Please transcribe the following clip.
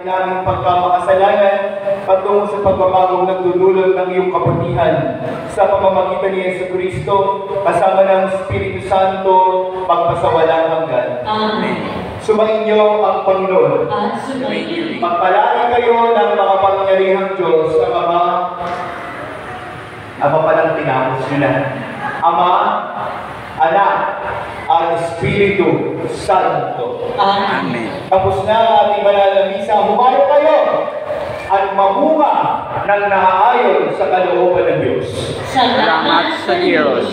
Naming pagkamakasalanan patungo sa pagbabagong nagdudulot ng iyong kabutihan sa pamamagitan ni Jesucristo kasama ng Espiritu Santo magpasawalang hanggan. Amen. Sumainyo ang Panginoon. At sumainyo. Magpalagi kayo ng makapangyarihang Diyos ang Ama palang tinapos nyo na. Ama, Anak, at Espiritu Santo. Amen. Tapos na ang ating banal na misa. Humayo kayo at mamunga ng naaayon sa kalooban ng Diyos. Salamat sa Diyos.